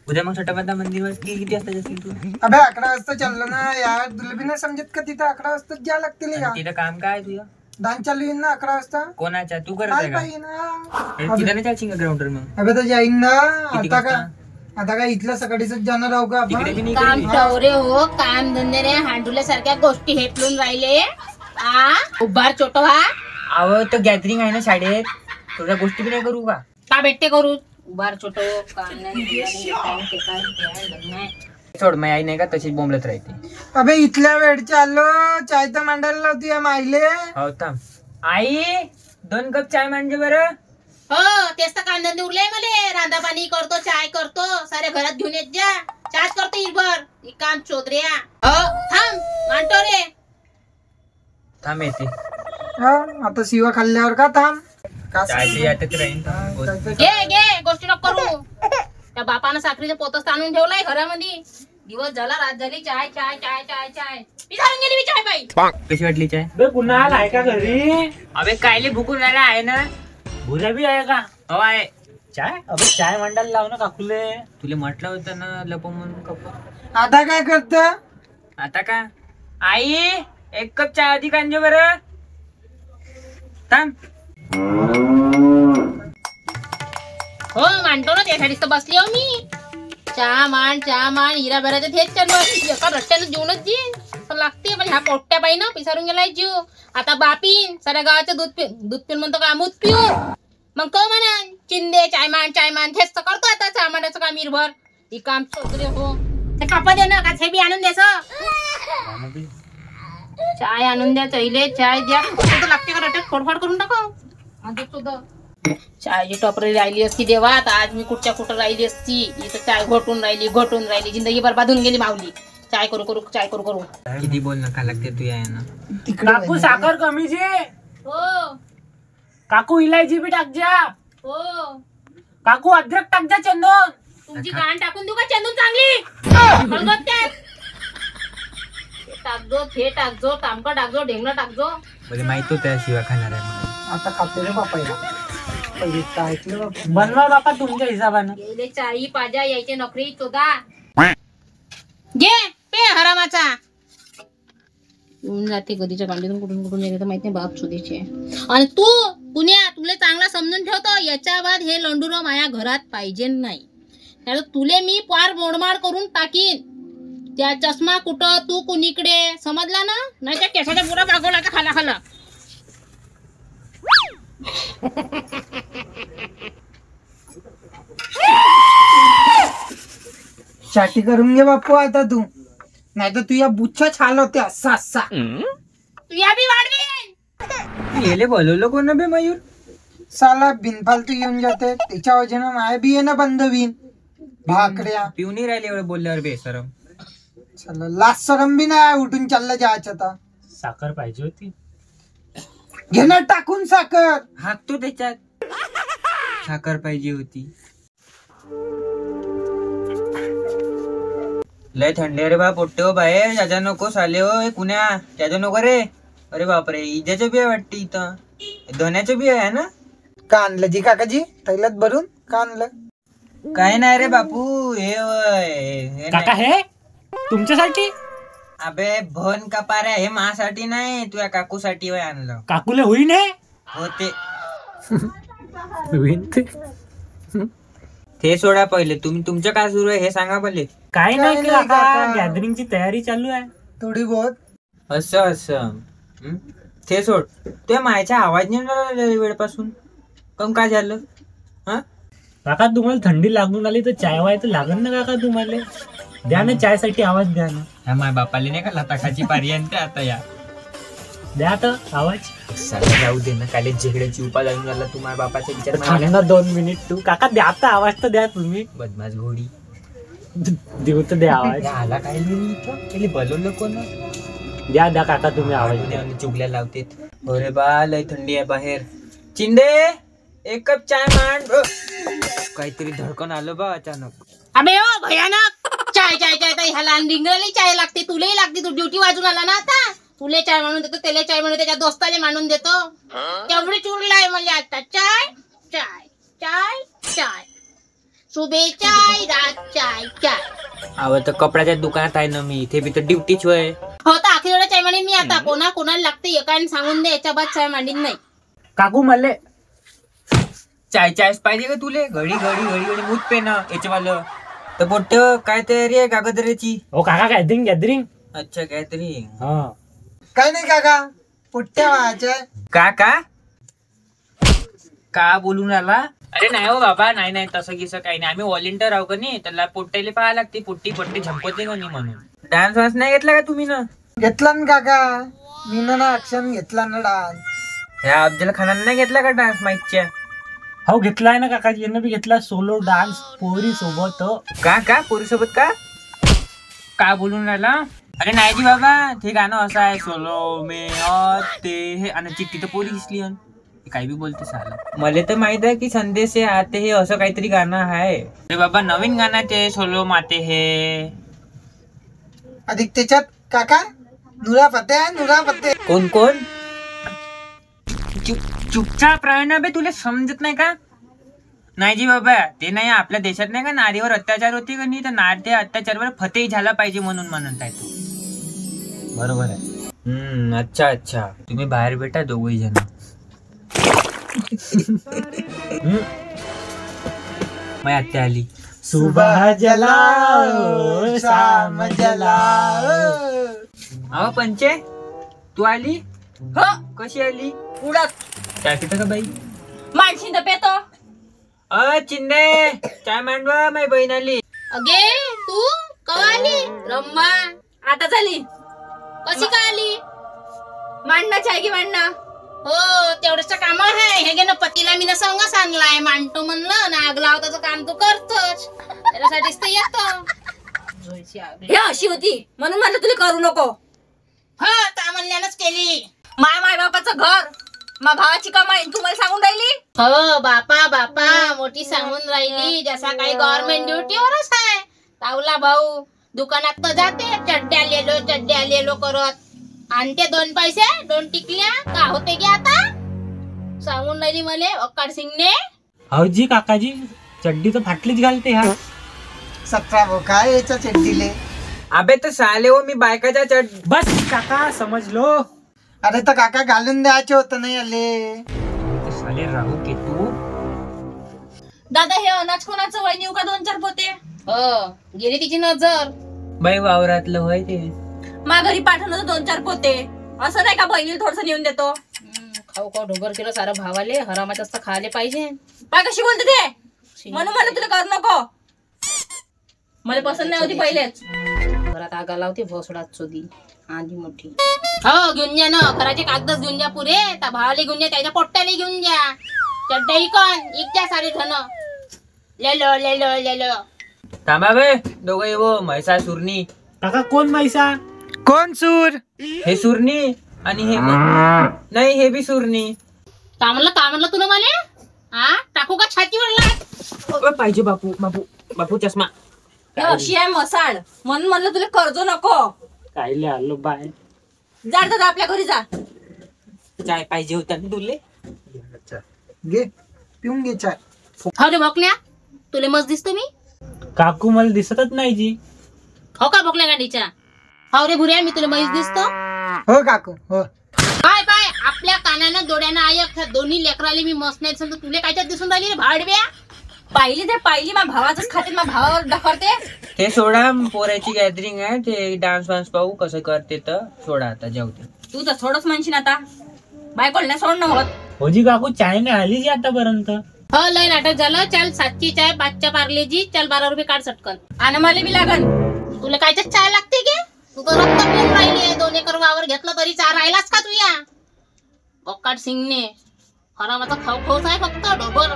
उद्या मग छटापटा मंदिर किती वाजता जाशील तू? अबे 11 वाजता चाललो ना यार, तुला बी नाही समजत का? तिथं 11 वाजता जा लागतील का? तिथं काम काय तुझं? डान्स चालू येईन ना 11 वाजता. कोणाच्या? तू करत आहे का? तिथं नाही चालशील का ग्राउंडवर मग? अबे तर जाईन ना. किती आता काय इथल्या सकाळीच जाणार आहो का आपण? काम ठवरे हो, काम धंदे रे हांडुल्या सारख्या गोष्टी हेपलून राहिले. उभार छोटो हा. अहो तो गॅदरिंग आहे ना शाळेत, तुझ्या गोष्टी बी नाही करू का? का भेटते करू? उभार छोटो काम नाही. सोड, मग आई नाही का तशीच बोंबलत राहते. अबे इथल्या वेळ चाललो, चाय तर मांडायला लावती या मायले. हो थांब. आई 2 कप चाय मांडजे बरं. हो तेच तर काम धंदे उरले मले. रांधा पाणी करतो, चाय करतो, सारे घरात घेऊन येत जा. चाच करतो इरभर. ही काम चोदऱ्या. हो थांब मांडतो रे. थांब येते. आता शिवा खाल्ल्यावर का थांब? घे गोष्टी नको करू. त्या बापानं साखरीचं पोतच आणून ठेवलाय घरामध्ये. दिवस झाला, रात झाली, चाय चाय चाय चाय चाय. विचारून गेली मी चाय बाई. कशी वाटली चाय? बे पुन्हा आहे का घरी? अबे कायले भुकून राहिला आहे ना? भुऱ्या बी आहे का? हो आहे. चाय? अबे चाय मांडायला लाव ना काकुले. तुला म्हटलं होतं ना लपो म्हणून कप. आता काय करत? आता का आई 1 कप चाय अधिक आणजे बरं. थांब. हो मांडतो ना, त्यासाठीच तर बसली हो मी. चहा मान हिरा भरायचं तेच चालू. एका रट्ट्यानं जेवणच जी लागते. पण ह्या पोट्ट्या बाई ना पिसारून गेलाय जीव. आता बापीन साऱ्या गावाचं दूध पिऊन म्हणतो का आमूत पिऊ. मग तो म्हणा चिंदे चाय मान तेच तर करतो आता चहा मांडायचं काम इरभर. ही काम चोदरे हो. ते कापा दे ना, का हे बी आणून द्यायचं. चाय आणून द्या, चहिले चाय द्या. लागते का रट्ट्यात फोडफाड करून टाका. चायची टपरी राहिली असती देवा, तर आज मी कुठं राहिली असती. इथं चाय घोटून राहिली जिंदगी बरबाद होऊन गेली माऊली. चाय करू किती बोल नका लागते तू आहे ना. काकू साखर कमी जे. हो काकू इलायची बी टाक जा. हो. काकू अद्रक टाक जा. चंदन तुमची गाण टाकून देऊ का चंदून चांगली? खलगत्यात. हे टाकजो तांबका टाकजो, ढेंगणं टाकजो. म्हणजे माहित होतं शिवा खाणार आहे म्हणून. आता खाते रे बापा ऐकलं बापा. बनवा बापा तुमच्या हिशोबानं. गेले चाई पाजा यायचे नोकरी चोदा. घे पे हरामाचा. येऊन जाते कधीच्या कांडीतून कुठून येते तर माहित नाही बाप सुधीचे. आणि तू पुण्या तुले चांगला समजून ठेवतो. याच्या बाद हे लंडूर माझ्या घरात पाहिजे नाही. त्याला तुले मी पार मोडमाड करून टाकीन. त्या चष्मा कुठं तू कुणीकडे समजला ना? नाही त्या केसाच्या पुरा बागवला खाला. साठी करून घे बापू आता तू, नाही तर तू या बुच्छा छाल होते असा. तू या बी वाढवी. गेले बोलवलं कोण बे मयूर? साला बिनफालतू येऊन जाते. त्याच्या वजन माय बी ना बंद बिन भाकड्या पिऊन राहिले एवढं बोलल्यावर बेसरम. चला लास्ट सरम बी नाही. उठून चाललं जायचं. आता साखर पाहिजे होती. घेणं टाकून साखर हाकतो त्याच्यात. साखर पाहिजे होती. लय थंडी रे बा पोट्टे हो बाहेर. ज्याच्या नको साले हो कुण्या त्याच्या नको रे. अरे बापरे इजाचं बी आहे वाटते इथं. धन्याचं बी आहे ना. का आणलं जी काकाजी थैल्यात भरून? का आणलं? काय नाही रे बापू. हे काका हे तुमच्यासाठी. अबे भन कपाऱ्या हे माझ्यासाठी नाही, तुझ्या काकूसाठी आणलं. काकूले होईन हे होते ते सोडा पहिले. तुम्ही तुमचं काय सुरू आहे हे सांगा पहिले. काय नाही नाही काका. गॅदरिंगची तयारी चालू आहे थोडी बहुत. असं ते सोड. तुझ्या मायचा आवाज नाही वेळपासून. कम काय झालं? हा काका तुम्हाला थंडी लागून आली तर चाय वाय तर लागन ना काका तुम्हाला. द्या ना चाय साठी आवाज द्या ना. ह्या माय बापाले नाही का लाताखाची पर्यंत आता या द्या आता आवाज. सगळं जाऊ दे ना. काले झेगड्याची उपा जाऊन झाला तू माझ्या बापाचा विचार थांब ना 2 मिनिट. तू काका द्या आता आवाज तर द्या तुम्ही. बदमाश घोडी देऊ तर द्या आवाज. आला काय इथं बोलवलं कोण? द्या काका तुम्ही आवाज. चुगल्या लावते. अरे बा लय थंडी आहे बाहेर. चिंदे 1 कप चाय मांड. काहीतरी धडकन आलं बा अचानक. अबे ओ भयानक. चाय ह्या लहान डिंगराला चाय लागते. तुलाही लागते. तू ड्युटी वाजून आला ना आता. तुले चाय म्हणून देतो, त्याला चाय म्हणून त्याच्या दोस्ताले मांडून देतो. तेवढी चुरलाय म्हणजे आता. चाय चाय चाय चाय सुबह चाय रात चाय अहो तर कपड्याच्या दुकानात आहे ना मी, इथे बी तर ड्युटीच होय. हो तर आखरी वेळा चाय मांडीन मी आता. कोणाला लागते एकाने सांगून दे, याच्या बाद चाय मांडीन नाही. काकू मले चायच पाहिजे का तुले? घडी मूत पे ना याच्यावालं. तर पोट्टे काय तयारी आहे कागदऱ्याची? हो काका गॅदरिंग. अच्छा गॅदरिंग. हा काय नाही काका, पुट्ट्या व्हायच्या. का बोलून राहिला? अरे नाही हो बाबा, नाही तसं गिसं काही नाही. आम्ही व्हॉलेंटियर आहो का नाही, त्याला पोट्ट्याला पाहा लागते. पुट्टी झंपते का नाही म्हणून. डान्स वान्स नाही घेतला का तुम्ही ना? घेतला ना काका, मी ना ऍक्शन घेतला ना डान्स. ह्या अफजल खानाने नाही घेतला का डान्स माईकच्या? हो घेतलाय ना काकाजी, यांना बी घेतला सोलो डान्स पोरी सोबत. का पोरी सोबत का बोलून राहिला? अरे नाही जी बाबा, ते गाणं असं आहे, सोलो मे और ते हे, आणि चिठ्ठी तर पोरी दिसली. काही बी बोलते साला. मला तर माहित आहे की संदेश से आते हे असं काहीतरी गाणं आहे. अरे बाबा नवीन गाणं ते सोलो माते हे. अधिक त्याच्यात काका नुरा फते. कोण चुपचाप राह ना बे, तुला समजत नाही का? नाही जी बाबा, ते नाही. आपल्या देशात नाही का नारीवर अत्याचार होते का नाही, तर नारी अत्याचारवर फतेही झाला पाहिजे म्हणून म्हणत आहे तू. बरोबर आहे. अच्छा तुम्ही बाहेर भेटा दोघही जण. मैं आत्या आली. सुबह जलाओ शाम जलाओ. अहो पंचे, तू आली? हो कशी आली? उडत चाय पितो का बाई? माणशी तर पेतो. चिंदे चाय मांडवा, माझी बहीण आली. अगे तू कवा आली? रम्मा आता झाली. कशी का आली? मांडणं चाय की मांडणं? हो तेवढंच काम आहे. हे गे ना पतीला मी ना संगच आणलाय. मांडतो म्हणलं ना, आग लावताचं काम तू करतोच, त्याच्यासाठीच तर येतो. हे अशी होती म्हणून म्हणलं तुला करू नको. हो त्या म्हणल्यानंच केली. माय बापाचं घर, मा भावाची कमाई तू मला सांगून राहिली. हो बापा मोठी सांगून राहिली, जसा काही गव्हर्नमेंट ड्युटीवरच आहे. तावला भाऊ दुकानात तर जाते, चड्ड्या लेलो करत आणते. 2 पैसे 2 टिकल्या का होते की आता? सांगून राहिली मले अक्काड सिंगने. हो जी काकाजी, चड्डी तर फाटलीच घालते. हा 17 भाऊ काय याच्या चड्डीले. अबे तर साले हो, मी बायकाच्या बस काका समजलो. अरे तर काका घालून द्यायचे होतं नाही आले. साले राहू के तू. दादा हे अनाज कोणाचं वय नेऊ का 2-4 पोते? हो गेली तिची नजर. बाई वावरातलं होय ते. मा घरी पाठवलं तर 2-4 पोते. असं नाही का बहिणीला थोडस नेऊन देतो. खाऊ ढोगर केलं सारं भावाले. हरामाचं असतं खायला पाहिजे. काय कशी बोलते ते? म्हणून मला तुला करू नको. मला पसंत नाही होती पहिलेच. घरात आगा लावते भोसडात चोदी आधी मोठी. हो घेऊन जा ना, घराचे कागदच घेऊन जा पुरे. त्या भावाले घेऊन जा, त्याच्या पोट्ट्याला घेऊन जा. चड्डा इकन इकत्या सारे धन लेलो. थांबा बे दोघं येवो. म्हैसा सुरनी. काका कोण मैसा? कोण सूर? हे सुरनी आणि हे नाही, हे बी सुरनी. का म्हणलं तुला मला? हा टाकू का छातीवर लाट? पाहिजे बापू चष्मा. हे अशी आहे मसाळ म्हणून म्हणलं तुला कर्ज नको. कायले आलो बाय. जा दादा आपल्या घरी जा. चाय पाहिजे होता ना तुले? घे पिऊन घे चाय. हो रे भोकल्या, तुले मस्त दिसतो मी. काकू मला दिसतच नाही जी. हो का भोकल्या गाडीच्या? हो रे भुऱ्या, मी तुला मस्त दिसतो. हो काकू हो. पाय आपल्या कानानं डोळ्यानं ऐक, दोन्ही लेकराले मी मस्त नाही दिसत, तुले कायच्यात दिसून राहिली रे भाडव्या? पाहिली मा भावाचंच खाते, मा भावावर ढकरते. ते सोडा, पोराची गॅदरिंग आहे, ते डान्स वान्स पाहू कसं करते. तर सोडा आता, जाऊ दे. तू तर सोडच म्हणशील आता. बायकोल नाही सोडणं होत. हो जी काकू, चाय नाही आली जी आतापर्यंत. हो लय नाटक झालं. चल 7ची चाय 5च्या पार्लेजी. चल 12 रुपये काढ सटकन. आणि मला बी लागन. तुला कायच्यात चाय लागते की? तू तर रक्त पिऊन राहिली. 2 एकर वावर घेतलं तरी चार राहिलाच का तुया? बक्काट सिंगने हरामाचा खाऊ आहे फक्त डोबर.